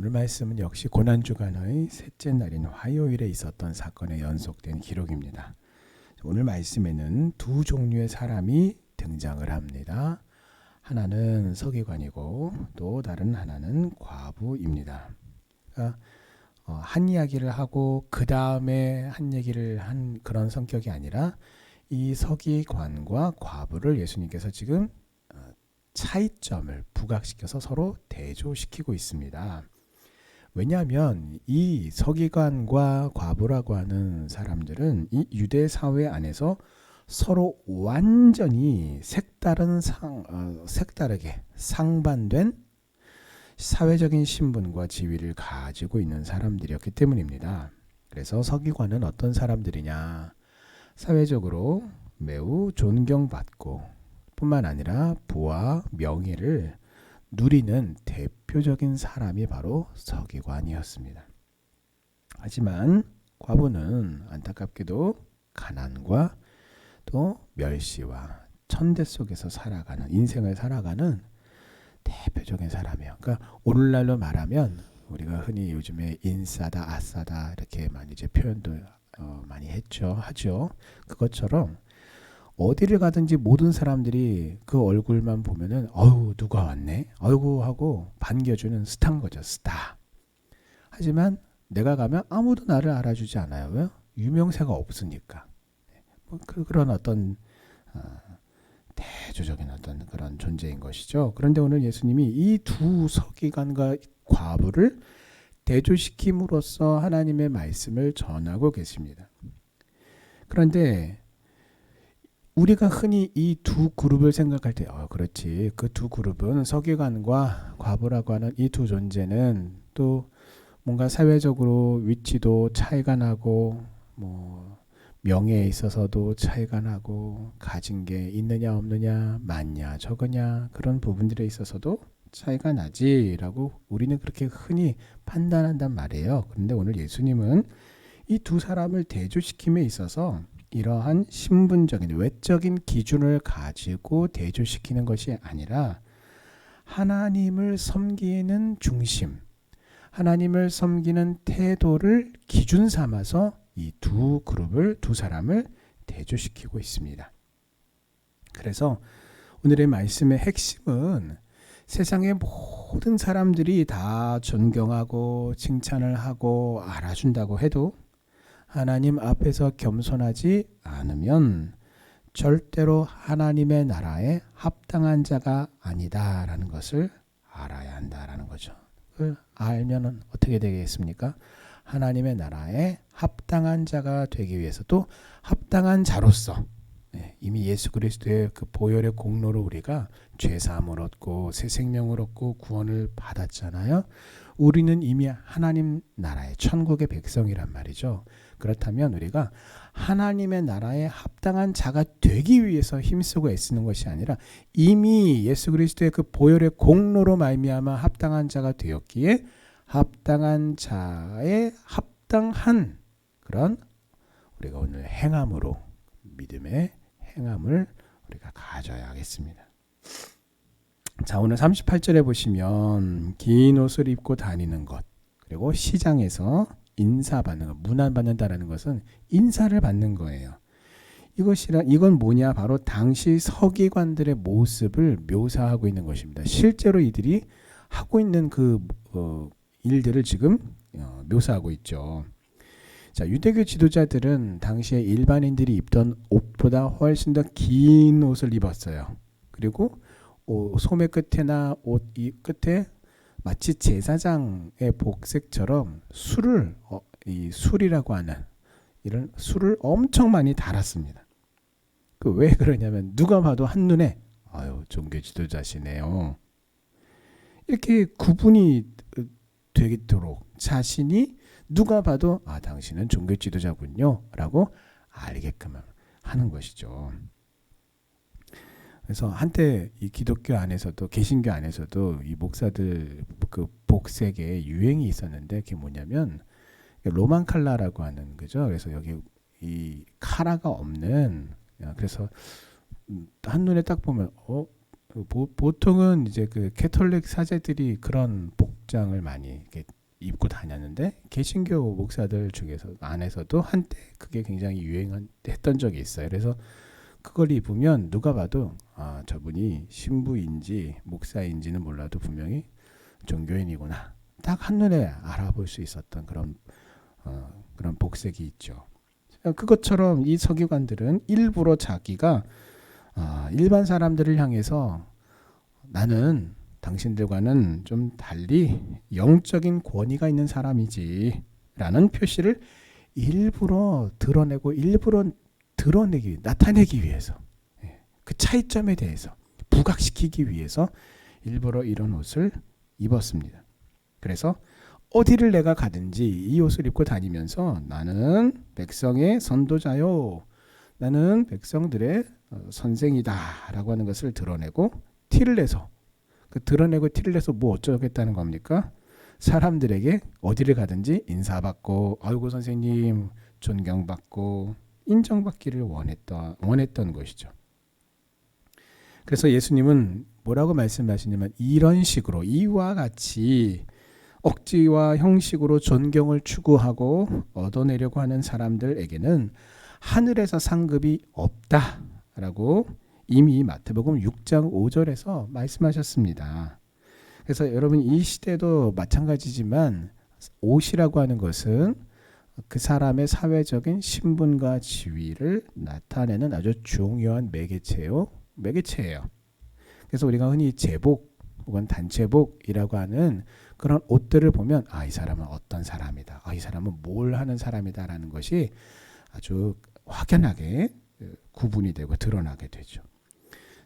오늘 말씀은 역시 고난주간의 셋째 날인 화요일에 있었던 사건에 연속된 기록입니다. 오늘 말씀에는 두 종류의 사람이 등장을 합니다. 하나는 서기관이고 또 다른 하나는 과부입니다. 그러니까 한 이야기를 하고 그 다음에 한 얘기를 한 그런 성격이 아니라 이 서기관과 과부를 예수님께서 지금 차이점을 부각시켜서 서로 대조시키고 있습니다. 왜냐하면 이 서기관과 과부라고 하는 사람들은 이 유대 사회 안에서 서로 완전히 색다르게 상반된 사회적인 신분과 지위를 가지고 있는 사람들이었기 때문입니다. 그래서 서기관은 어떤 사람들이냐? 사회적으로 매우 존경받고 뿐만 아니라 부와 명예를 누리는 대표적인 사람이 바로 서기관이었습니다. 하지만 과부는 안타깝게도 가난과 또 멸시와 천대 속에서 살아가는 인생을 살아가는 대표적인 사람이에요. 그러니까 오늘날로 말하면 우리가 흔히 요즘에 인싸다, 아싸다 이렇게 많이 이제 표현도 많이 하죠. 그것처럼 어디를 가든지 모든 사람들이 그 얼굴만 보면은 어우 누가 왔네, 어이구 하고 반겨주는 스타인 거죠, 스타. 하지만 내가 가면 아무도 나를 알아주지 않아요. 왜? 유명세가 없으니까. 그런 어떤 대조적인 어떤 그런 존재인 것이죠. 그런데 오늘 예수님이 이 두 서기관과 과부를 대조시킴으로써 하나님의 말씀을 전하고 계십니다. 그런데 우리가 흔히 이 두 그룹을 생각할 때 그렇지, 그 두 그룹은 서기관과 과부라고 하는 이 두 존재는 또 뭔가 사회적으로 위치도 차이가 나고 뭐 명예에 있어서도 차이가 나고 가진 게 있느냐 없느냐 많냐 적으냐 그런 부분들에 있어서도 차이가 나지라고 우리는 그렇게 흔히 판단한단 말이에요. 그런데 오늘 예수님은 이 두 사람을 대조시킴에 있어서 이러한 신분적인 외적인 기준을 가지고 대조시키는 것이 아니라 하나님을 섬기는 중심, 하나님을 섬기는 태도를 기준 삼아서 이 두 그룹을, 두 사람을 대조시키고 있습니다. 그래서 오늘의 말씀의 핵심은 세상의 모든 사람들이 다 존경하고 칭찬을 하고 알아준다고 해도 하나님 앞에서 겸손하지 않으면 절대로 하나님의 나라에 합당한 자가 아니다라는 것을 알아야 한다라는 거죠. 그걸 알면 어떻게 되겠습니까? 하나님의 나라에 합당한 자가 되기 위해서 또 합당한 자로서 이미 예수 그리스도의 그 보혈의 공로로 우리가 죄사함을 얻고 새 생명을 얻고 구원을 받았잖아요. 우리는 이미 하나님 나라의 천국의 백성이란 말이죠. 그렇다면 우리가 하나님의 나라에 합당한 자가 되기 위해서 힘쓰고 애쓰는 것이 아니라 이미 예수 그리스도의 그 보혈의 공로로 말미암아 합당한 자가 되었기에 합당한 자에 합당한 그런 우리가 오늘 행함으로 믿음의 행함을 우리가 가져야 하겠습니다. 자, 오늘 38절에 보시면 긴 옷을 입고 다니는 것, 그리고 시장에서 인사받는 것, 문안받는다라는 것은 인사를 받는 거예요. 이건 뭐냐? 바로 당시 서기관들의 모습을 묘사하고 있는 것입니다. 실제로 이들이 하고 있는 그 일들을 지금 묘사하고 있죠. 자, 유대교 지도자들은 당시에 일반인들이 입던 옷보다 훨씬 더 긴 옷을 입었어요. 그리고 소매 끝에나 옷 이 끝에 마치 제사장의 복색처럼 이 술이라고 하는 이런 술을 엄청 많이 달았습니다. 왜 그러냐면 누가 봐도 한눈에 종교 지도자시네요, 이렇게 구분이 되도록 자신이 누가 봐도 당신은 종교 지도자군요 라고 알게끔 하는 것이죠. 그래서 한때 이 기독교 안에서도 개신교 안에서도 이 목사들 그 복색에 유행이 있었는데 그게 뭐냐면 로만 칼라라고 하는 거죠. 그래서 여기 이 카라가 없는, 그래서 한눈에 딱 보면 보통은 이제 그 캐톨릭 사제들이 그런 복장을 많이 이렇게 입고 다녔는데 개신교 목사들 중에서 안에서도 한때 그게 굉장히 유행했던 적이 있어요. 그래서 그걸 입으면 누가 봐도 저분이 신부인지 목사인지는 몰라도 분명히 종교인이구나. 딱 한눈에 알아볼 수 있었던 그런 복색이 있죠. 그것처럼 이 서기관들은 일부러 자기가 일반 사람들을 향해서 나는 당신들과는 좀 달리 영적인 권위가 있는 사람이지 라는 표시를 일부러 드러내고 일부러 나타내기 위해서, 그 차이점에 대해서 부각시키기 위해서 일부러 이런 옷을 입었습니다. 그래서 어디를 내가 가든지 이 옷을 입고 다니면서 나는 백성의 선도자요, 나는 백성들의 선생이다 라고 하는 것을 드러내고 티를 내서, 드러내고 티를 내서 뭐 어쩌겠다는 겁니까? 사람들에게 어디를 가든지 인사받고 아이고 선생님 존경받고 인정받기를 원했던 것이죠. 그래서 예수님은 뭐라고 말씀하시냐면 이런 식으로 이와 같이 억지와 형식으로 존경을 추구하고 얻어내려고 하는 사람들에게는 하늘에서 상급이 없다라고 이미 마태복음 6장 5절에서 말씀하셨습니다. 그래서 여러분 이 시대도 마찬가지지만 옷이라고 하는 것은 그 사람의 사회적인 신분과 지위를 나타내는 아주 중요한 매개체예요. 그래서 우리가 흔히 제복 혹은 단체복이라고 하는 그런 옷들을 보면 이 사람은 어떤 사람이다, 이 사람은 뭘 하는 사람이다라는 것이 아주 확연하게 구분이 되고 드러나게 되죠.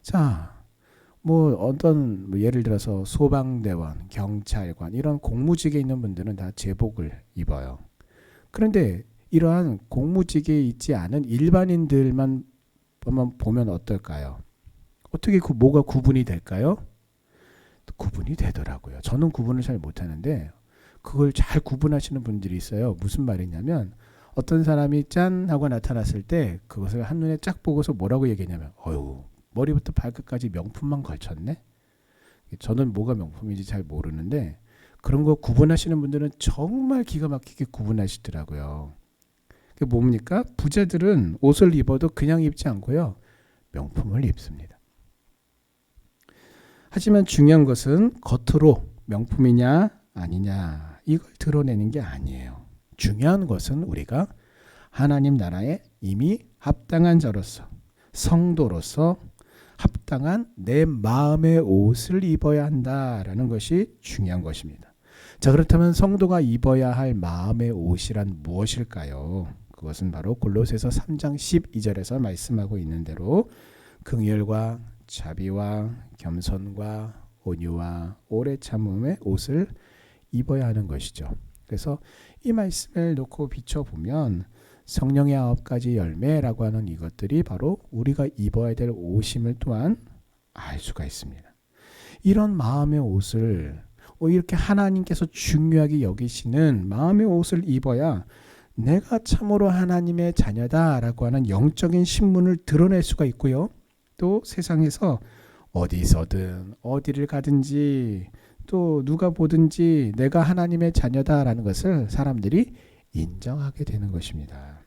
자, 어떤 예를 들어서 소방대원, 경찰관 이런 공무직에 있는 분들은 다 제복을 입어요. 그런데 이러한 공무직에 있지 않은 일반인들만 보면 어떨까요? 어떻게 뭐가 구분이 될까요? 구분이 되더라고요. 저는 구분을 잘 못하는데 그걸 잘 구분하시는 분들이 있어요. 무슨 말이냐면 어떤 사람이 짠 하고 나타났을 때 그것을 한눈에 쫙 보고서 뭐라고 얘기하냐면 머리부터 발끝까지 명품만 걸쳤네? 저는 뭐가 명품인지 잘 모르는데 그런 거 구분하시는 분들은 정말 기가 막히게 구분하시더라고요. 그게 뭡니까? 부자들은 옷을 입어도 그냥 입지 않고요. 명품을 입습니다. 하지만 중요한 것은 겉으로 명품이냐 아니냐 이걸 드러내는 게 아니에요. 중요한 것은 우리가 하나님 나라에 이미 합당한 자로서 성도로서 합당한 내 마음의 옷을 입어야 한다라는 것이 중요한 것입니다. 자, 그렇다면 성도가 입어야 할 마음의 옷이란 무엇일까요? 그것은 바로 골로새서 3장 12절에서 말씀하고 있는 대로 긍휼과 자비와 겸손과 온유와 오래 참음의 옷을 입어야 하는 것이죠. 그래서 이 말씀을 놓고 비춰보면 성령의 9가지 열매라고 하는 이것들이 바로 우리가 입어야 될 옷임을 또한 알 수가 있습니다. 이런 마음의 옷을 이렇게 하나님께서 중요하게 여기시는 마음의 옷을 입어야 내가 참으로 하나님의 자녀다라고 하는 영적인 신분을 드러낼 수가 있고요. 또 세상에서 어디서든 어디를 가든지 또 누가 보든지 내가 하나님의 자녀다라는 것을 사람들이 인정하게 되는 것입니다.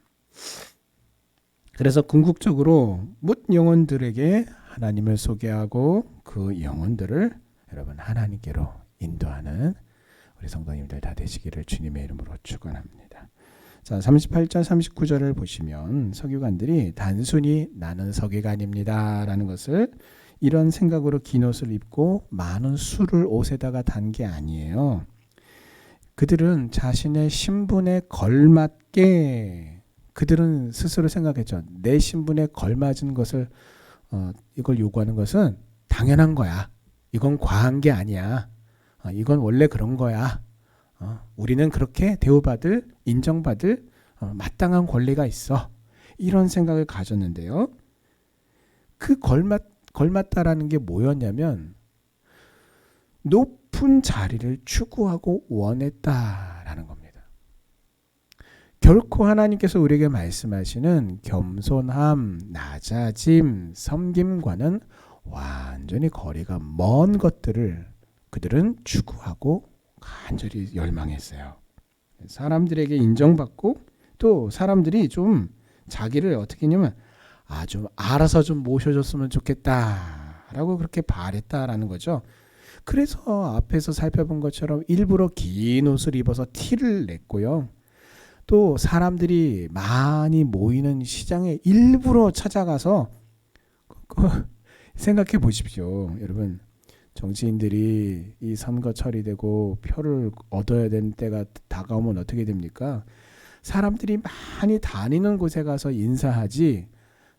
그래서 궁극적으로 모든 영혼들에게 하나님을 소개하고 그 영혼들을 여러분 하나님께로 인도하는 우리 성도님들 다 되시기를 주님의 이름으로 축원합니다. 자, 38절 39절을 보시면 서기관들이 단순히 나는 서기관입니다 라는 것을 이런 생각으로 긴 옷을 입고 많은 술을 옷에다가 단 게 아니에요. 그들은 자신의 신분에 걸맞게 그들은 스스로 생각했죠. 내 신분에 걸맞은 것을 이걸 요구하는 것은 당연한 거야. 이건 과한 게 아니야. 이건 원래 그런 거야. 우리는 그렇게 대우받을, 인정받을 마땅한 권리가 있어. 이런 생각을 가졌는데요. 그 걸맞다라는 게 뭐였냐면 높은 자리를 추구하고 원했다라는 겁니다. 결코 하나님께서 우리에게 말씀하시는 겸손함, 낮아짐, 섬김과는 완전히 거리가 먼 것들을 그들은 추구하고 간절히 열망했어요. 사람들에게 인정받고 또 사람들이 좀 자기를 어떻게 했냐면 좀 알아서 좀 모셔줬으면 좋겠다라고 그렇게 바랬다라는 거죠. 그래서 앞에서 살펴본 것처럼 일부러 긴 옷을 입어서 티를 냈고요. 또 사람들이 많이 모이는 시장에 일부러 찾아가서 생각해 보십시오. 여러분, 정치인들이 이 선거 처리되고 표를 얻어야 되는 때가 다가오면 어떻게 됩니까? 사람들이 많이 다니는 곳에 가서 인사하지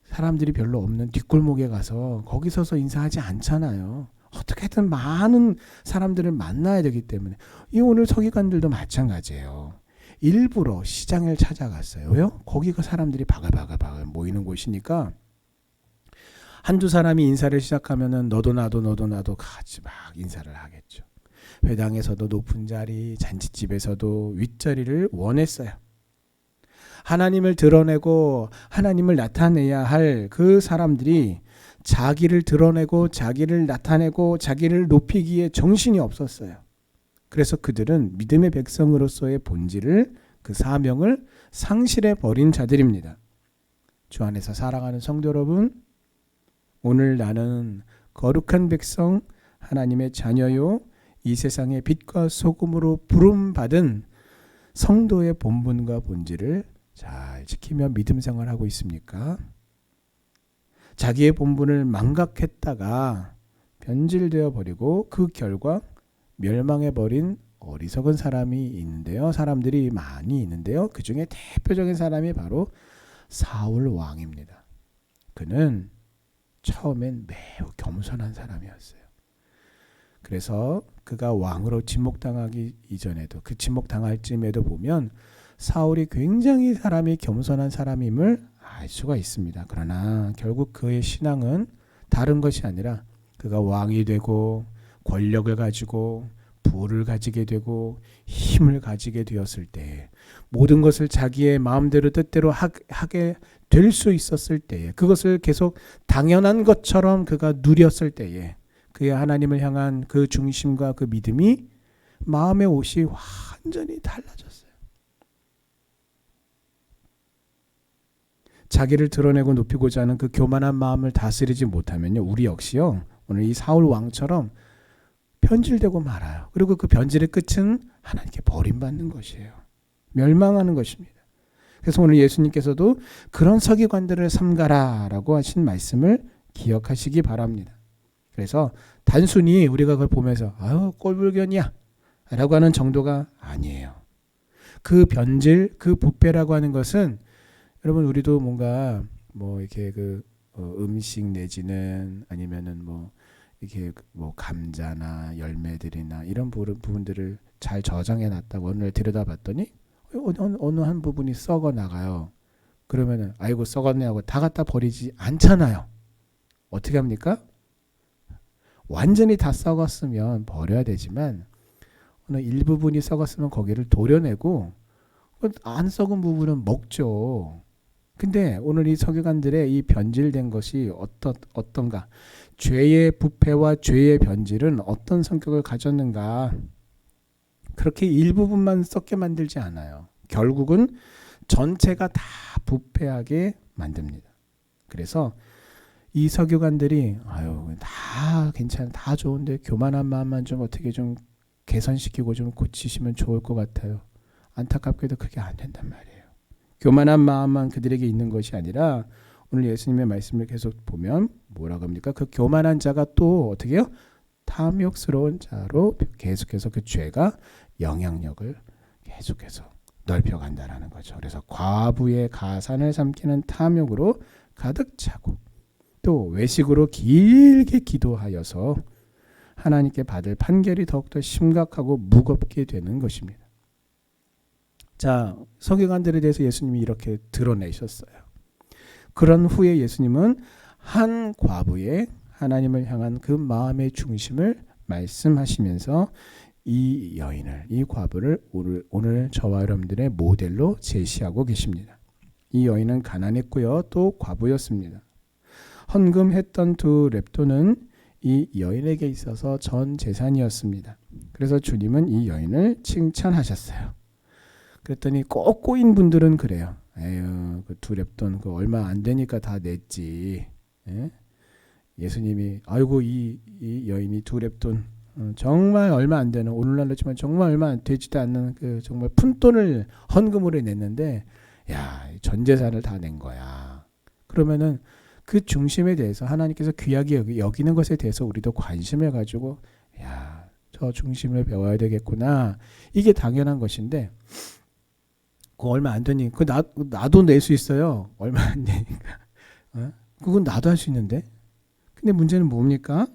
사람들이 별로 없는 뒷골목에 가서 거기 서서 인사하지 않잖아요. 어떻게든 많은 사람들을 만나야 되기 때문에 이 오늘 서기관들도 마찬가지예요. 일부러 시장을 찾아갔어요. 왜요? 거기가 사람들이 바글바글 모이는 곳이니까 한두 사람이 인사를 시작하면은 너도 나도 같이 막 인사를 하겠죠. 회당에서도 높은 자리, 잔치집에서도 윗자리를 원했어요. 하나님을 드러내고 하나님을 나타내야 할 그 사람들이 자기를 드러내고 자기를 나타내고 자기를 높이기에 정신이 없었어요. 그래서 그들은 믿음의 백성으로서의 본질을 그 사명을 상실해 버린 자들입니다. 주 안에서 사랑하는 성도 여러분, 오늘 나는 거룩한 백성 하나님의 자녀요 이 세상의 빛과 소금으로 부름받은 성도의 본분과 본질을 잘 지키며 믿음 생활하고 있습니까? 자기의 본분을 망각했다가 변질되어 버리고 그 결과 멸망해 버린 어리석은 사람이 있는데요. 사람들이 많이 있는데요. 그 중에 대표적인 사람이 바로 사울 왕입니다. 그는 처음엔 매우 겸손한 사람이었어요. 그래서 그가 왕으로 진목당하기 이전에도 그 진목당할 쯤에도 보면 사울이 굉장히 사람이 겸손한 사람임을 알 수가 있습니다. 그러나 결국 그의 신앙은 다른 것이 아니라 그가 왕이 되고 권력을 가지고 부를 가지게 되고 힘을 가지게 되었을 때 모든 것을 자기의 마음대로 뜻대로 하게 될 수 있었을 때에 그것을 계속 당연한 것처럼 그가 누렸을 때에 그의 하나님을 향한 그 중심과 그 믿음이 마음의 옷이 완전히 달라졌어요. 자기를 드러내고 높이고자 하는 그 교만한 마음을 다스리지 못하면요, 우리 역시요 오늘 이 사울 왕처럼 변질되고 말아요. 그리고 그 변질의 끝은 하나님께 버림받는 것이에요. 멸망하는 것입니다. 그래서 오늘 예수님께서도 그런 서기관들을 삼가라라고 하신 말씀을 기억하시기 바랍니다. 그래서 단순히 우리가 그걸 보면서 꼴불견이야 라고 하는 정도가 아니에요. 그 변질, 그 부패라고 하는 것은 여러분 우리도 뭔가 뭐 이렇게 그 음식 내지는 아니면은 뭐 이렇게 뭐 감자나 열매들이나 이런 부분들을 잘 저장해 놨다고 오늘 들여다봤더니 어느 한 부분이 썩어 나가요. 그러면은 아이고 썩었네 하고 다 갖다 버리지 않잖아요. 어떻게 합니까? 완전히 다 썩었으면 버려야 되지만 어느 일부분이 썩었으면 거기를 도려내고 안 썩은 부분은 먹죠. 근데 오늘 이 서기관들의 이 변질된 것이 어떤가? 죄의 부패와 죄의 변질은 어떤 성격을 가졌는가? 그렇게 일부분만 썩게 만들지 않아요. 결국은 전체가 다 부패하게 만듭니다. 그래서 이 서기관들이 다 괜찮아, 다 좋은데 교만한 마음만 좀 어떻게 좀 개선시키고 좀 고치시면 좋을 것 같아요. 안타깝게도 그게 안 된단 말이에요. 교만한 마음만 그들에게 있는 것이 아니라 오늘 예수님의 말씀을 계속 보면 뭐라고 합니까? 그 교만한 자가 또 어떻게 해요? 탐욕스러운 자로 계속해서 그 죄가 영향력을 계속해서 넓혀간다라는 거죠. 그래서 과부의 가산을 삼키는 탐욕으로 가득 차고 또 외식으로 길게 기도하여서 하나님께 받을 판결이 더욱더 심각하고 무겁게 되는 것입니다. 자, 서기관들에 대해서 예수님이 이렇게 드러내셨어요. 그런 후에 예수님은 한 과부의 하나님을 향한 그 마음의 중심을 말씀하시면서 이 여인을, 이 과부를 오늘 저와 여러분들의 모델로 제시하고 계십니다. 이 여인은 가난했고요, 또 과부였습니다. 헌금했던 두 렙돈은 이 여인에게 있어서 전 재산이었습니다. 그래서 주님은 이 여인을 칭찬하셨어요. 그랬더니 꼭 꼬인 분들은 그래요. 에휴, 그 두 렙돈 그 얼마 안 되니까 다 냈지. 예? 예수님이 아이고 이 여인이 두 렙돈 정말 얼마 안 되는, 오늘날로 치면 정말 얼마 되지도 않는 그 정말 푼돈을 헌금으로 냈는데, 야, 전 재산을 다 낸 거야. 그러면은 그 중심에 대해서 하나님께서 귀하게 여기는 것에 대해서 우리도 관심을 가지고, 야, 저 중심을 배워야 되겠구나. 이게 당연한 것인데, 그 얼마 안 되니 그 나도 낼 수 있어요. 얼마 안 되니까. 그건 나도 할 수 있는데. 근데 문제는 뭡니까?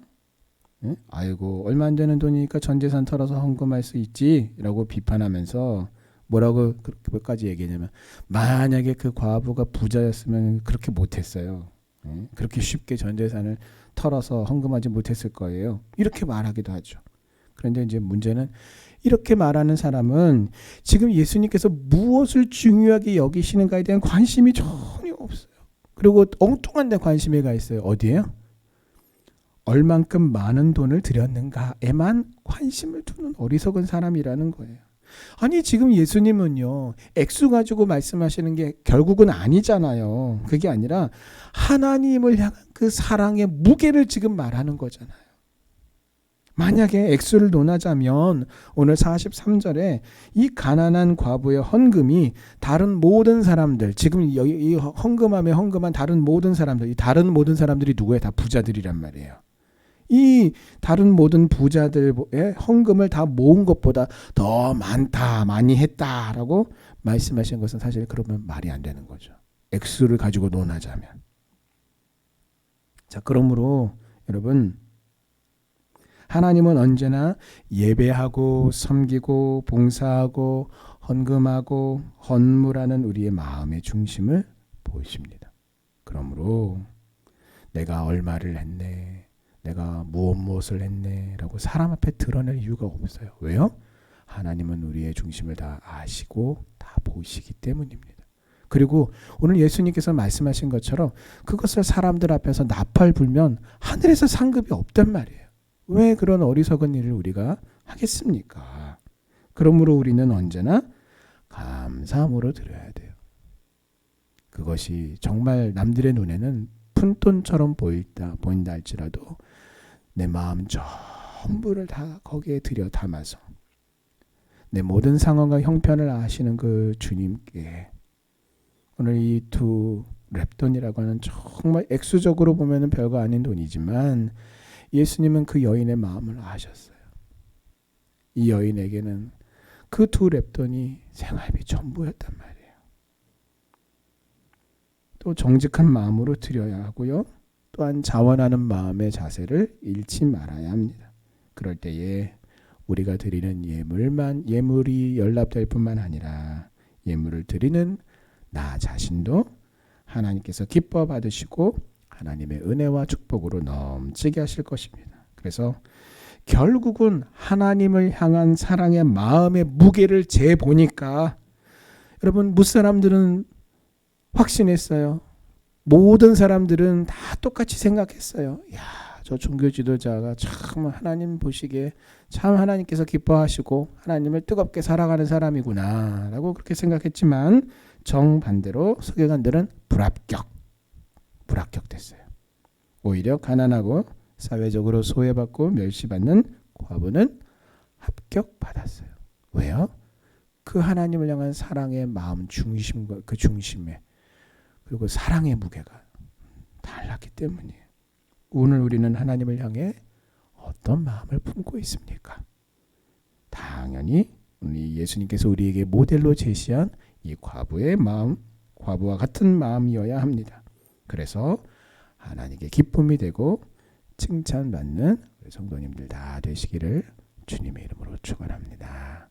아이고 얼마 안 되는 돈이니까 전 재산 털어서 헌금할 수 있지라고 비판하면서 뭐라고 그렇게까지 얘기하냐면, 만약에 그 과부가 부자였으면 그렇게 못했어요. 그렇게 쉽게 전 재산을 털어서 헌금하지 못했을 거예요. 이렇게 말하기도 하죠. 그런데 이제 문제는, 이렇게 말하는 사람은 지금 예수님께서 무엇을 중요하게 여기시는가에 대한 관심이 전혀 없어요. 그리고 엉뚱한 데 관심이 가 있어요. 어디에요? 얼만큼 많은 돈을 들였는가에만 관심을 두는 어리석은 사람이라는 거예요. 아니 지금 예수님은요, 액수 가지고 말씀하시는 게 결국은 아니잖아요. 그게 아니라 하나님을 향한 그 사랑의 무게를 지금 말하는 거잖아요. 만약에 액수를 논하자면 오늘 43절에 이 가난한 과부의 헌금이 다른 모든 사람들, 지금 이 헌금함에 헌금한 다른 모든 사람들, 이 다른 모든 사람들이 누구예요? 다 부자들이란 말이에요. 이 다른 모든 부자들의 헌금을 다 모은 것보다 더 많다, 많이 했다라고 말씀하신 것은 사실 그러면 말이 안 되는 거죠. 액수를 가지고 논하자면. 자, 그러므로 여러분, 하나님은 언제나 예배하고 섬기고 봉사하고 헌금하고 헌물하는 우리의 마음의 중심을 보십니다. 그러므로 내가 얼마를 했네, 내가 무엇을 했네 라고 사람 앞에 드러낼 이유가 없어요. 왜요? 하나님은 우리의 중심을 다 아시고 다 보시기 때문입니다. 그리고 오늘 예수님께서 말씀하신 것처럼 그것을 사람들 앞에서 나팔 불면 하늘에서 상급이 없단 말이에요. 왜 그런 어리석은 일을 우리가 하겠습니까? 그러므로 우리는 언제나 감사함으로 드려야 돼요. 그것이 정말 남들의 눈에는 푼돈처럼 보인다 할지라도 내 마음 전부를 다 거기에 들여 담아서 내 모든 상황과 형편을 아시는 그 주님께 오늘 이 두 렙돈이라고 하는 정말 액수적으로 보면 별거 아닌 돈이지만 예수님은 그 여인의 마음을 아셨어요. 이 여인에게는 그 두 렙돈이 생활비 전부였단 말이에요. 또 정직한 마음으로 드려야 하고요. 또한 자원하는 마음의 자세를 잃지 말아야 합니다. 그럴 때에 우리가 드리는 예물이 연락될 뿐만 아니라 예물을 드리는 나 자신도 하나님께서 기뻐 받으시고 하나님의 은혜와 축복으로 넘치게 하실 것입니다. 그래서 결국은 하나님을 향한 사랑의 마음의 무게를 재보니까 여러분, 무사람들은 확신했어요. 모든 사람들은 다 똑같이 생각했어요. 야, 저 종교 지도자가 참 하나님 보시기에 참 하나님께서 기뻐하시고 하나님을 뜨겁게 사랑하는 사람이구나 라고 그렇게 생각했지만 정반대로 서기관들은 불합격됐어요. 오히려 가난하고 사회적으로 소외받고 멸시받는 과부는 합격받았어요. 왜요? 그 하나님을 향한 사랑의 마음 중심과 그 중심에, 그리고 사랑의 무게가 달랐기 때문이에요. 오늘 우리는 하나님을 향해 어떤 마음을 품고 있습니까? 당연히 우리 예수님께서 우리에게 모델로 제시한 이 과부의 마음, 과부와 같은 마음이어야 합니다. 그래서 하나님께 기쁨이 되고 칭찬받는 우리 성도님들 다 되시기를 주님의 이름으로 축원합니다.